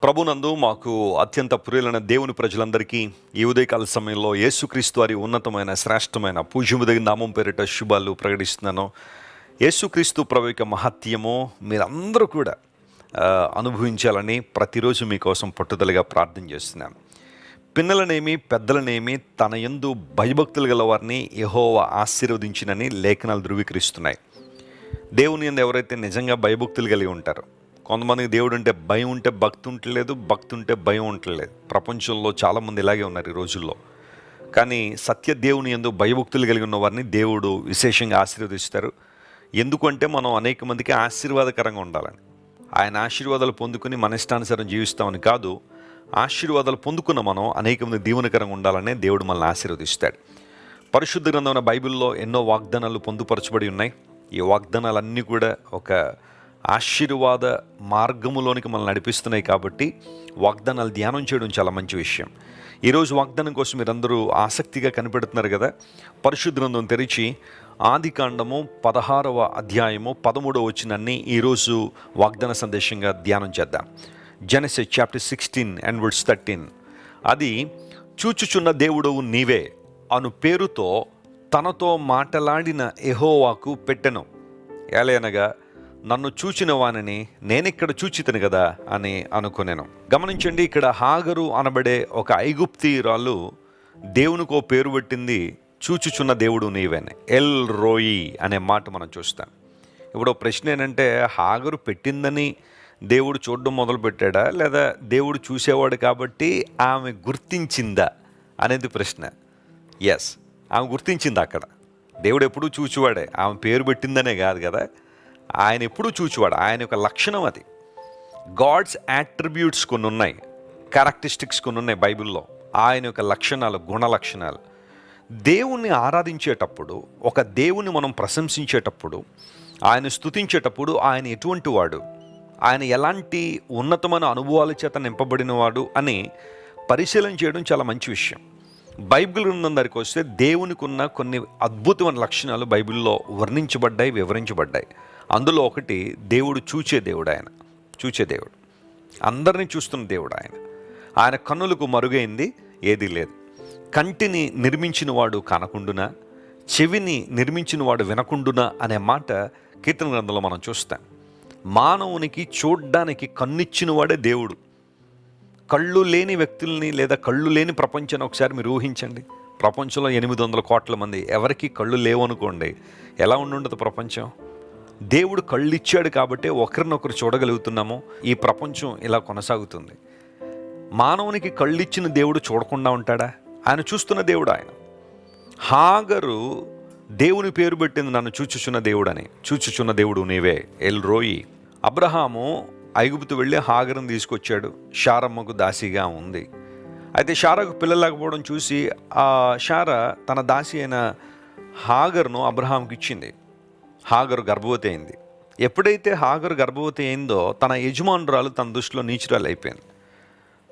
ప్రభునందు మాకు అత్యంత ప్రియులైన దేవుని ప్రజలందరికీ ఈ ఉదయకాల సమయంలో యేసుక్రీస్తు వారి ఉన్నతమైన శ్రేష్టమైన పూజ్యముదగిన నామం పేరిట శుభాలు ప్రకటిస్తున్నాను. యేసుక్రీస్తు ప్రభు యొక్క మహత్యము మీరందరూ కూడా అనుభవించాలని ప్రతిరోజు మీకోసం పట్టుదలగా ప్రార్థన చేస్తున్నాను. పిన్నలనేమి పెద్దలనేమి తన యందు భయభక్తులు గల వారిని యెహోవా ఆశీర్వదించినని లేఖనాలు ధృవీకరిస్తున్నాయి. దేవుని యందు ఎవరైతే నిజంగా భయభక్తులు కలిగి ఉంటారో, కొంతమందికి దేవుడు అంటే భయం ఉంటే భక్తి ఉండలేదు, భక్తి ఉంటే భయం ఉండలేదు. ప్రపంచంలో చాలామంది ఇలాగే ఉన్నారు ఈ రోజుల్లో. కానీ సత్య దేవుని యందు భయభక్తులు కలిగి ఉన్న వారిని దేవుడు విశేషంగా ఆశీర్వదిస్తారు. ఎందుకంటే మనం అనేక మందికి ఆశీర్వాదకరంగా ఉండాలని, ఆయన ఆశీర్వాదాలు పొందుకుని మన ఇష్టానుసారం జీవిస్తామని కాదు, ఆశీర్వాదాలు పొందుకున్న మనం అనేక మంది దీవెనకరంగా ఉండాలనే దేవుడు మనల్ని ఆశీర్వదిస్తాడు. పరిశుద్ధ గ్రంథమైన బైబిల్లో ఎన్నో వాగ్దానాలు పొందుపరచబడి ఉన్నాయి. ఈ వాగ్దానాలన్నీ కూడా ఒక ఆశీర్వాద మార్గములోనికి మనల్ని నడిపిస్తున్నాయి. కాబట్టి వాగ్దానాలు ధ్యానం చేయడం చాలా మంచి విషయం. ఈరోజు వాగ్దానం కోసం మీరందరూ ఆసక్తిగా కనిపెడుతున్నారు కదా. పరిశుద్ధ గ్రంథం తెరిచి ఆదికాండము 16వ అధ్యాయము 13వ వచనాన్ని ఈరోజు వాగ్దాన సందేశంగా ధ్యానం చేద్దాం. Genesis chapter 16 and verse 13. అది చూచుచున్న దేవుడవు నీవే అను పేరుతో తనతో మాటలాడిన యెహోవాకు పెట్టెను. ఏలయనగా నన్ను చూచిన వానిని నేనిక్కడ చూచితను కదా అని అనుకునేను. గమనించండి, ఇక్కడ హాగరు అనబడే ఒక ఐగుప్తీయురాలు దేవునికో పేరు పెట్టింది, చూచుచున్న దేవుడు నీవేనే, ఎల్ రోయి అనే మాట మనం చూస్తాం. ఇప్పుడు ప్రశ్న ఏంటంటే, హాగరు పెట్టిందని దేవుడు చూడడం మొదలుపెట్టాడా, లేదా దేవుడు చూసేవాడు కాబట్టి ఆమె గుర్తించిందా అనేది ప్రశ్న. ఎస్, ఆమె గుర్తించింది. అక్కడ దేవుడు ఎప్పుడూ చూచువాడే, ఆమె పేరు పెట్టిందనే కాదు కదా, ఆయన ఎప్పుడూ చూచువాడు. ఆయన యొక్క లక్షణం అది. గాడ్స్ యాట్రిబ్యూట్స్ కొన్ని ఉన్నాయి, క్యారెక్టరిస్టిక్స్ కొన్ని ఉన్నాయి బైబిల్లో. ఆయన యొక్క లక్షణాలు, గుణ లక్షణాలు. దేవుణ్ణి ఆరాధించేటప్పుడు, ఒక దేవుని మనం ప్రశంసించేటప్పుడు, ఆయన స్తుతించేటప్పుడు ఆయన ఎటువంటి వాడు, ఆయన ఎలాంటి ఉన్నతమైన అనుభవాల చేత నింపబడినవాడు అని పరిశీలన చేయడం చాలా మంచి విషయం. బైబిల్ గ్రంథం దగ్గరికి వస్తే దేవునికి ఉన్న కొన్ని అద్భుతమైన లక్షణాలు బైబిల్లో వర్ణించబడ్డాయి, వివరించబడ్డాయి. అందులో ఒకటి, దేవుడు చూచే దేవుడు. ఆయన చూచే దేవుడు, అందరినీ చూస్తున్న దేవుడు. ఆయన కన్నులకు మరుగైంది ఏదీ లేదు. కంటిని నిర్మించిన వాడు కనకుండునా, చెవిని నిర్మించిన వాడు వినకుండునా అనే మాట కీర్తన గ్రంథంలో మనం చూస్తాం. మానవునికి చూడ్డానికి కన్నిచ్చిన వాడే దేవుడు. కళ్ళు లేని వ్యక్తుల్ని లేదా కళ్ళు లేని ప్రపంచాన్ని ఒకసారి మీరు ఊహించండి. ప్రపంచంలో 800 కోట్ల మంది, ఎవరికి కళ్ళు లేవనుకోండి, ఎలా ఉండుండదు ప్రపంచం? దేవుడు కళ్ళు ఇచ్చాడు కాబట్టి ఒకరినొకరు చూడగలుగుతున్నాము. ఈ ప్రపంచం ఇలా కొనసాగుతుంది. మానవునికి కళ్ళు ఇచ్చిన దేవుడు చూడకుండా ఉంటాడా? ఆయన చూస్తున్న దేవుడు. ఆయన హాగరు దేవుని పేరు పెట్టింది, నన్ను చూచుచున్న దేవుడు అని. చూచుచున్న దేవుడు నీవే, ఎల్ రోయి. అబ్రహాము ఐగుప్తు వెళ్ళి హాగరుని తీసుకొచ్చాడు. షారమ్మకు దాసిగా ఉంది. అయితే షారాకు పిల్లలు లేకపోవడం చూసి ఆ షారా తన దాసి అయిన హాగరును అబ్రహాంకి ఇచ్చింది. హాగరు గర్భవతి అయింది. ఎప్పుడైతే హాగరు గర్భవతి అయిందో తన యజమానురాలు తన దృష్టిలో నీచురాలు అయిపోయింది.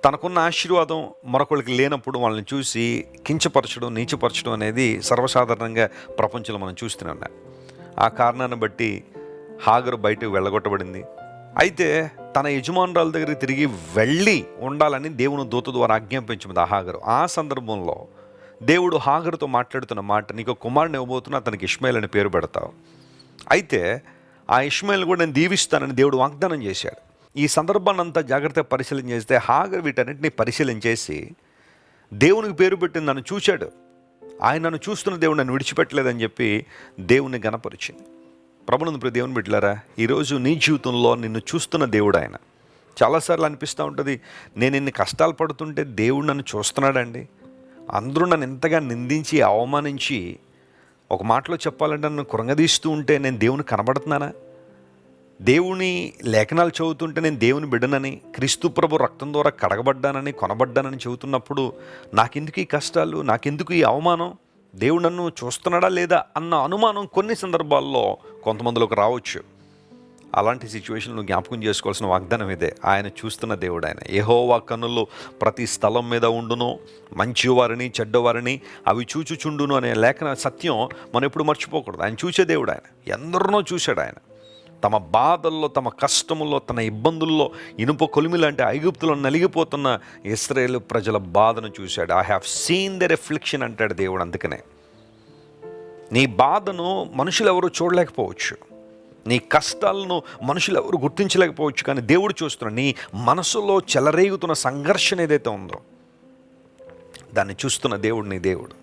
తనకున్న ఆశీర్వాదం మరొకరికి లేనప్పుడు వాళ్ళని చూసి కించపరచడం, నీచపరచడం అనేది సర్వసాధారణంగా ప్రపంచంలో మనం చూస్తూనే ఉన్నాం. ఆ కారణాన్ని బట్టి హాగరు బయటకు వెళ్ళగొట్టబడింది. అయితే తన యజమానురాల దగ్గరికి తిరిగి వెళ్ళి ఉండాలని దేవుని దూత ద్వారా ఆజ్ఞాపించింది ఆ హాగరు. ఆ సందర్భంలో దేవుడు హాగరుతో మాట్లాడుతున్న మాట, నీకు కుమారుని ఇవ్వబోతున్నా, అతనికి ఇష్మాయేల్ అని పేరు పెడతావు. అయితే ఆ ఇష్మాయేల్ కూడా నేను దీవిస్తానని దేవుడు వాగ్దానం చేశాడు. ఈ సందర్భాన్ని అంతా జాగ్రత్తగా పరిశీలన చేస్తే హాగరు వీటన్నిటిని పరిశీలన చేసి దేవునికి పేరు పెట్టి నన్ను చూశాడు, ఆయన నన్ను చూస్తున్న దేవుడు నన్ను విడిచిపెట్టలేదని చెప్పి దేవుని గణపరిచింది. ప్రభునందు ప్రియ దేవుని బిడ్డలారా, ఈరోజు నీ జీవితంలో నిన్ను చూస్తున్న దేవుడు ఆయన. చాలాసార్లు అనిపిస్తూ ఉంటుంది, నేను ఇన్ని కష్టాలు పడుతుంటే దేవుడు నన్ను చూస్తున్నాడండి. అందరూ నన్ను ఎంతగా నిందించి అవమానించి, ఒక మాటలో చెప్పాలంటే నన్ను కృంగదీస్తూ ఉంటే నేను దేవుని కనబడుతున్నానా? దేవుని లేఖనాలు చదువుతుంటే నేను దేవుని బిడ్డనని, క్రీస్తు ప్రభు రక్తం ద్వారా కడగబడ్డానని, కొనబడ్డానని చెబుతున్నప్పుడు నాకెందుకు ఈ కష్టాలు, నాకెందుకు ఈ అవమానం? దేవుడు నన్ను చూస్తున్నాడా లేదా అన్న అనుమానం కొన్ని సందర్భాల్లో కొంతమందిలోకి రావచ్చు. అలాంటి సిచ్యువేషన్లు జ్ఞాపకం చేసుకోవాల్సిన వాగ్దానం ఇదే. ఆయన చూస్తున్న దేవుడు. ఆయన యెహోవా కన్నులు ప్రతి స్థలం మీద ఉండును, మంచివారిని చెడ్డవారిని అవి చూచుచుండును అనే లేఖన సత్యం మనం ఎప్పుడు మర్చిపోకూడదు. ఆయన చూసే దేవుడు. ఆయన ఎందరినో చూశాడు. ఆయన తమ బాధల్లో, తమ కష్టముల్లో, తన ఇబ్బందుల్లో ఇనుప కొలిమిలాంటి ఐగుప్తులో నలిగిపోతున్న ఇశ్రాయేలు ప్రజల బాధను చూశాడు. I have seen the reflection అంటాడు దేవుడు. అందుకనే నీ బాధను మనుషులు ఎవరు చూడలేకపోవచ్చు, నీ కష్టాలను మనుషులు ఎవరు గుర్తించలేకపోవచ్చు, కానీ దేవుడు చూస్తున్నాడు. నీ మనసులో చెలరేగుతున్న సంఘర్షణ ఏదైతే ఉందో దాన్ని చూస్తున్న దేవుడు నీ దేవుడు.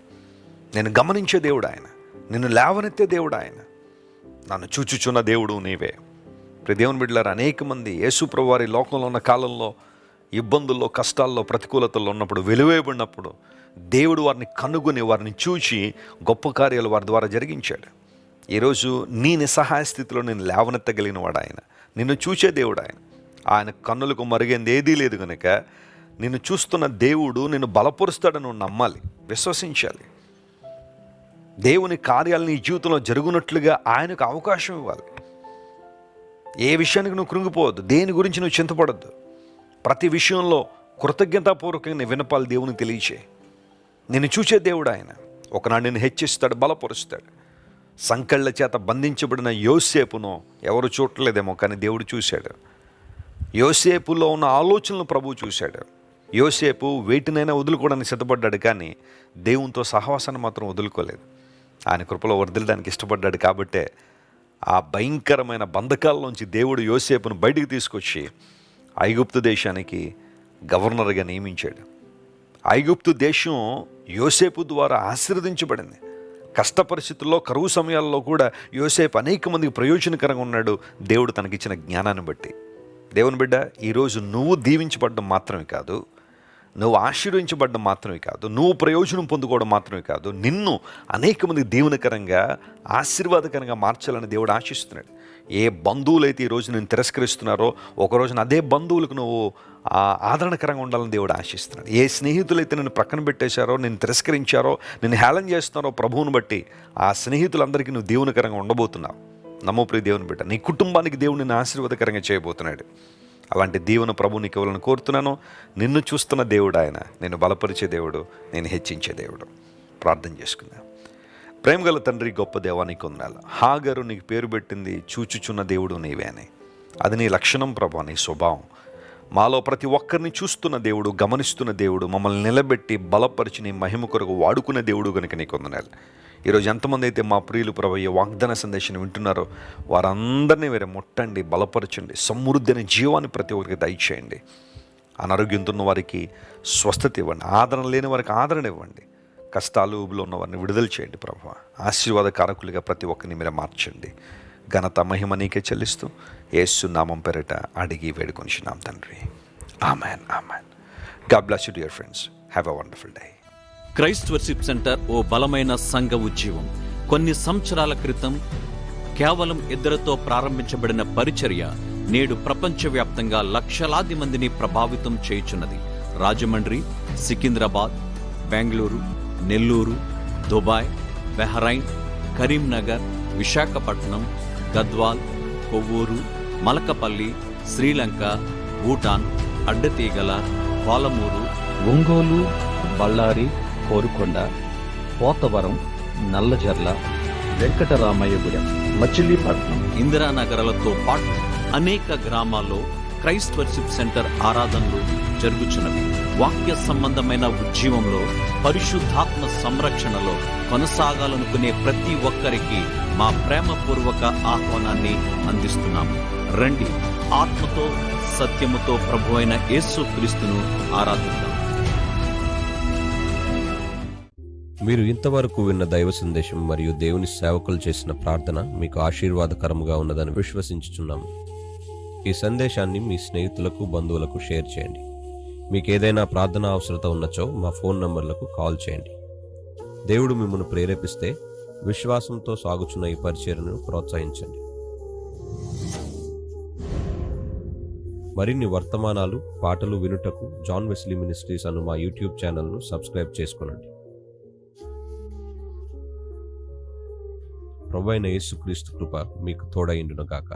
నేను గమనించే దేవుడు ఆయన, నిన్ను లేవనెత్తే దేవుడు ఆయన, నన్ను చూచుచున్న దేవుడు నీవే. ప్రియ దేవుని బిడ్డలారా, అనేక మంది యేసు ప్రభువు వారి లోకంలో ఉన్న కాలంలో ఇబ్బందుల్లో, కష్టాల్లో, ప్రతికూలతల్లో ఉన్నప్పుడు, వెలువేయబడినప్పుడు దేవుడు వారిని కనుగొని వారిని చూచి గొప్ప కార్యాలు వారి ద్వారా జరిగించాడు. ఈరోజు నీ నిస్సహాయ స్థితిలో నేను లేవనెత్తగలిగిన వాడు ఆయన, నిన్ను చూచే దేవుడు ఆయన. ఆయన కన్నులకు మరుగైంది ఏదీ లేదు కనుక నిన్ను చూస్తున్న దేవుడు నిన్ను బలపరుస్తాడని నువ్వు నమ్మాలి, విశ్వసించాలి. దేవుని కార్యాలు నీ జీవితంలో జరుగునట్లుగా ఆయనకు అవకాశం ఇవ్వాలి. ఏ విషయానికి నువ్వు కృంగిపోవద్దు, దేని గురించి నువ్వు చింతపడద్దు. ప్రతి విషయంలో కృతజ్ఞతాపూర్వకంగా నీ విన్నపాలు దేవుని తెలియచేయి. నిన్ను చూచే దేవుడు ఆయన. ఒకనాడు నిన్ను హెచ్చిస్తాడు, బలపరుస్తాడు. సంకెళ్ళ చేత బంధించబడిన యోసేపును ఎవరు చూడలేదేమో, కానీ దేవుడు చూశాడు. యోసేపులో ఉన్న ఆలోచనలు ప్రభువు చూశాడు. యోసేపు వేటినైనా వదులుకోవడానికి సిద్ధపడ్డాడు, కానీ దేవునితో సహవాసాన్ని మాత్రం వదులుకోలేదు. ఆయన కృపలో వర్ధిల్లడానికి ఇష్టపడ్డాడు. కాబట్టే ఆ భయంకరమైన బంధకాల్లోంచి దేవుడు యోసేపును బయటికి తీసుకొచ్చి ఐగుప్తు దేశానికి గవర్నర్గా నియమించాడు. ఐగుప్తు దేశం యోసేపు ద్వారా ఆశీర్వదించబడింది. కష్ట పరిస్థితుల్లో, కరువు సమయాల్లో కూడా యోసేపు అనేక మందికి ప్రయోజనకరంగా ఉన్నాడు, దేవుడు తనకిచ్చిన జ్ఞానాన్ని బట్టి. దేవుని బిడ్డ, ఈరోజు నువ్వు దీవించబడడం మాత్రమే కాదు, నువ్వు ఆశీర్వదించబడడం మాత్రమే కాదు, నువ్వు ప్రయోజనం పొందుకోవడం మాత్రమే కాదు, నిన్ను అనేక మంది దీవెనకరంగా, ఆశీర్వాదకరంగా మార్చాలని దేవుడు ఆశిస్తున్నాడు. ఏ బంధువులైతే ఈరోజు నేను తిరస్కరిస్తున్నారో, ఒకరోజున అదే బంధువులకు నువ్వు ఆదరణకరంగా ఉండాలని దేవుడు ఆశిస్తున్నాడు. ఏ స్నేహితులైతే నేను ప్రక్కన పెట్టేశారో, నేను తిరస్కరించారో, నేను హేళన చేస్తున్నారో, ప్రభువుని బట్టి ఆ స్నేహితులందరికీ నువ్వు దీవెనకరంగా ఉండబోతున్నావు. నమో ప్రియ దేవుని బిడ్డ, నీ కుటుంబానికి దేవుడు నిన్ను ఆశీర్వాదకరంగా చేయబోతున్నాడు. అలాంటి దీవెన ప్రభు నీకు ఇవ్వాలని కోరుతున్నాను. నిన్ను చూస్తున్న దేవుడు ఆయన, నిన్ను బలపరిచే దేవుడు, నేను హెచ్చించే దేవుడు. ప్రార్థన చేసుకుందాం. ప్రేమగల తండ్రి, గొప్ప దేవానికి వందనాలు. హాగరు నీకు పేరు పెట్టింది చూచుచున్న దేవుడు నీవే అని. అది నీ లక్షణం ప్రభు, నీ స్వభావం. మాలో ప్రతి ఒక్కరిని చూస్తున్న దేవుడు, గమనిస్తున్న దేవుడు, మమ్మల్ని నిలబెట్టి బలపరిచి నీ మహిమ కొరకు వాడుకునే దేవుడు కనుక నీకు వందనాలు. ఈరోజు ఎంతమంది అయితే మా ప్రియులు ప్రభు ఈ వాగ్దాన సందేశాన్ని వింటున్నారో వారందరినీ వేరే ముట్టండి, బలపరచండి, సమృద్ధి అనే జీవాన్ని ప్రతి ఒక్కరికి దయచేయండి. అనారోగ్యంతో ఉన్న వారికి స్వస్థత ఇవ్వండి, ఆదరణ లేని వారికి ఆదరణ ఇవ్వండి, కష్టాలు ఊబిలో ఉన్న వారిని విడుదల చేయండి ప్రభు. ఆశీర్వాదకారకులుగా ప్రతి ఒక్కరిని మీరే మార్చండి. ఘనత మహిమ నీకే చెల్లిస్తూ యేసు నామం పేరిట అడిగి వేడుకొనిచున్నాం తండ్రి. Amen, amen. God bless you dear friends. Have a wonderful day. Christ worship center ఓ బలమైన సంఘ ఉద్యమం. కొన్ని సంవత్సరాల క్రితం కేవలం 2 ప్రారంభించబడిన పరిచర్య నేడు ప్రపంచవ్యాప్తంగా లక్షలాది మందిని ప్రభావితం చేయుచున్నది. రాజమండ్రి, సికింద్రాబాద్, బెంగళూరు, నెల్లూరు, దుబాయ్, బెహ్రైన్, కరీంనగర్, విశాఖపట్నం, గద్వాల్, కొవ్వూరు, మలకపల్లి, శ్రీలంక, భూటాన్, అడ్డతీగల, పాలమూరు, ఒంగోలు, బళ్ళారి, కోరుకొండ, పోతవరం, నల్లజర్ల, వెంకటరామయ్యగూడెం, మచిలీపట్నం, ఇందిరానగర్లతో పాటు అనేక గ్రామాల్లో క్రైస్ట్ వర్షిప్ సెంటర్ ఆరాధనలు జరుగుచున్నవి. వాక్య సంబంధమైన ఉద్యమంలో, పరిశుద్ధాత్మ సంరక్షణలో కొనసాగాలనుకునే ప్రతి ఒక్కరికి మా ప్రేమపూర్వక ఆహ్వానాన్ని అందిస్తున్నాము. రండి, ఆత్మతో సత్యముతో ప్రభువైన యేసు క్రీస్తును ఆరాధిద్దాం. మీరు ఇంతవరకు విన్న దైవ సందేశం మరియు దేవుని సేవకులు చేసిన ప్రార్థన మీకు ఆశీర్వాదకరముగా ఉన్నదని విశ్వసించుచున్నాము. ఈ సందేశాన్ని మీ స్నేహితులకు, బంధువులకు షేర్ చేయండి. మీకు ఏదైనా ప్రార్థన అవసరత ఉన్నచో మా ఫోన్ నంబర్లకు కాల్ చేయండి. దేవుడు మిమ్మల్ని ప్రేరేపిస్తే విశ్వాసంతో సాగుచున్న ఈ పరిచర్యను ప్రోత్సహించండి. మరిన్ని వర్తమానాలు, పాటలు వినుటకు జాన్ వెస్లీ మినిస్ట్రీస్ అను మా యూట్యూబ్ ఛానల్ను సబ్స్క్రైబ్ చేసుకొనండి. ప్రభువైన యేసుక్రీస్తు కృప మీకు తోడైండును గాక.